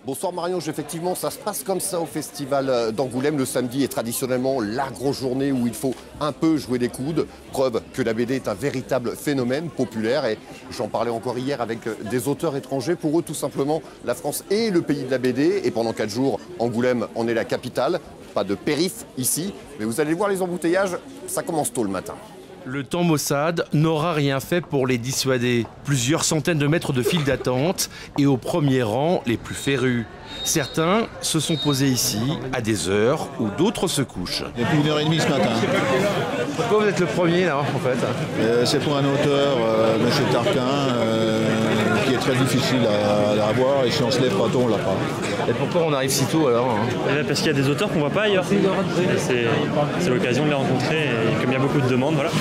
Bonsoir Marie-Ange, effectivement ça se passe comme ça au festival d'Angoulême. Le samedi est traditionnellement la grosse journée où il faut un peu jouer des coudes. Preuve que la BD est un véritable phénomène populaire et j'en parlais encore hier avec des auteurs étrangers. Pour eux tout simplement la France est le pays de la BD et pendant 4 jours Angoulême en est la capitale. Pas de périph' ici, mais vous allez voir les embouteillages, ça commence tôt le matin. Le temps maussade n'aura rien fait pour les dissuader. Plusieurs centaines de mètres de file d'attente et au premier rang les plus férus. Certains se sont posés ici à des heures où d'autres se couchent. Depuis 1h30 ce matin. Pourquoi vous êtes le premier là en fait? C'est pour un auteur, M. Tarquin, qui est très difficile à avoir et si on se lève pas tôt, on l'a pas. Et pourquoi on arrive si tôt alors? Parce qu'il y a des auteurs qu'on voit pas ailleurs. C'est l'occasion de les rencontrer et comme il y a beaucoup de demandes, voilà.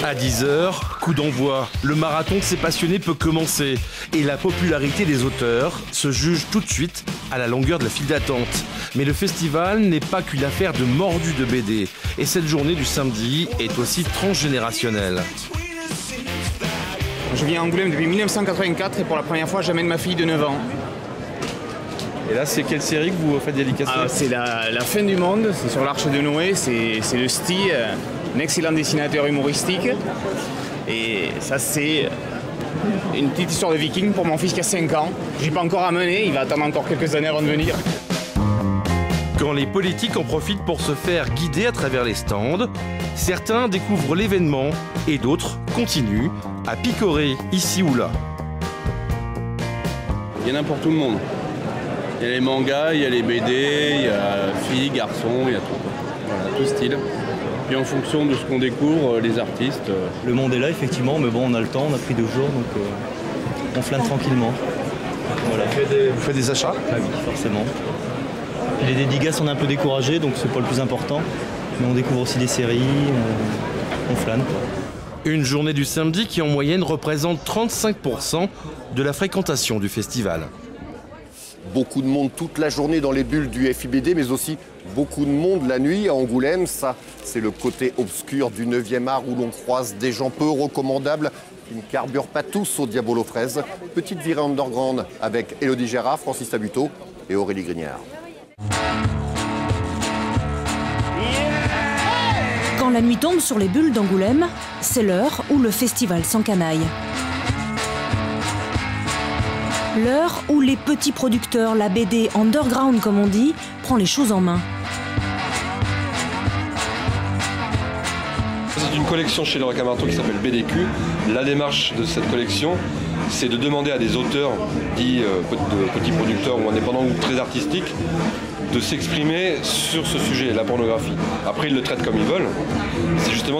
À 10h, coup d'envoi. Le marathon de ces passionnés peut commencer. Et la popularité des auteurs se juge tout de suite à la longueur de la file d'attente. Mais le festival n'est pas qu'une affaire de mordus de BD. Et cette journée du samedi est aussi transgénérationnelle. Je viens à Angoulême depuis 1984 et pour la première fois j'amène ma fille de 9 ans. Et là, c'est quelle série que vous faites dédicacer? C'est la fin du monde, c'est sur l'Arche de Noé, c'est le style, un excellent dessinateur humoristique. Et ça c'est une petite histoire de viking pour mon fils qui a 5 ans. Je l'ai pas encore amené, il va attendre encore quelques années avant de venir. Quand les politiques en profitent pour se faire guider à travers les stands, certains découvrent l'événement et d'autres continuent à picorer ici ou là. Il y en a pour tout le monde. Il y a les mangas, il y a les BD, il y a filles, garçons, il y a tout. Voilà, tout style. Puis en fonction de ce qu'on découvre, les artistes. Le monde est là effectivement, mais bon on a le temps, on a pris 2 jours, donc on flâne tranquillement. Voilà. Vous faites des achats? Ah oui, forcément. Les dédicaces on est un peu découragés, donc c'est pas le plus important. Mais on découvre aussi des séries, on flâne. Une journée du samedi qui en moyenne représente 35% de la fréquentation du festival. Beaucoup de monde toute la journée dans les bulles du FIBD, mais aussi beaucoup de monde la nuit à Angoulême. Ça, c'est le côté obscur du 9e art où l'on croise des gens peu recommandables qui ne carburent pas tous au diabolo fraise. Petite virée underground avec Élodie Gérard, Francis Tabuteau et Aurélie Grignard. Quand la nuit tombe sur les bulles d'Angoulême, c'est l'heure où le festival s'encanaille. L'heure où les petits producteurs, la BD underground comme on dit, prend les choses en main. C'est une collection chez Leroy Camarato qui s'appelle BDQ. La démarche de cette collection, c'est de demander à des auteurs, dits petits producteurs ou indépendants ou très artistiques, de s'exprimer sur ce sujet, la pornographie. Après, ils le traitent comme ils veulent.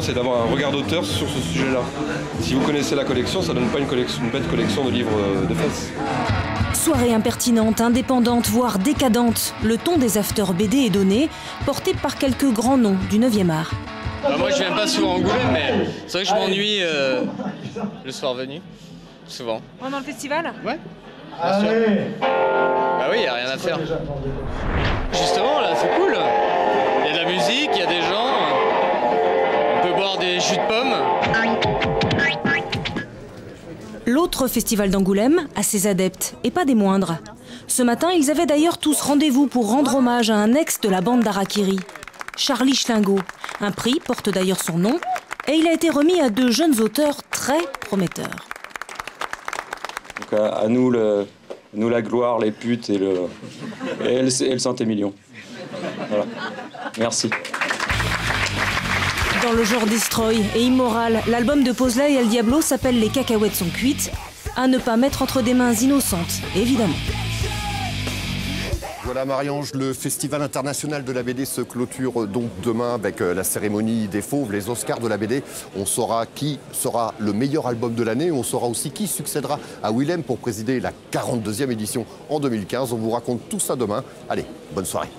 C'est d'avoir un regard d'auteur sur ce sujet-là. Si vous connaissez la collection, ça ne donne pas une bête collection de livres de fesses. Soirée impertinente, indépendante, voire décadente, le ton des afters BD est donné, porté par quelques grands noms du 9e art. Moi je viens pas souvent à Angoulême, mais c'est vrai que je m'ennuie le soir venu, souvent. Pendant le festival? Ouais, bien sûr. Bah oui, y a rien à faire. Justement là, c'est cool. Il y a de la musique, il y a des gens, on peut boire des jus de pommes. L'autre festival d'Angoulême a ses adeptes, et pas des moindres. Ce matin, ils avaient d'ailleurs tous rendez-vous pour rendre hommage à un ex de la bande d'Harakiri, Charlie Schlingo. Un prix porte d'ailleurs son nom, et il a été remis à 2 jeunes auteurs très prometteurs. Donc à nous, la gloire, les putes et le centimillion. Voilà. Merci. Dans le genre destroy et immoral, l'album de Poseley et El Diablo s'appelle Les cacahuètes sont cuites, à ne pas mettre entre des mains innocentes, évidemment. Voilà Marie-Ange, le Festival international de la BD se clôture donc demain avec la cérémonie des Fauves, les Oscars de la BD. On saura qui sera le meilleur album de l'année, on saura aussi qui succédera à Willem pour présider la 42e édition en 2015. On vous raconte tout ça demain. Allez, bonne soirée.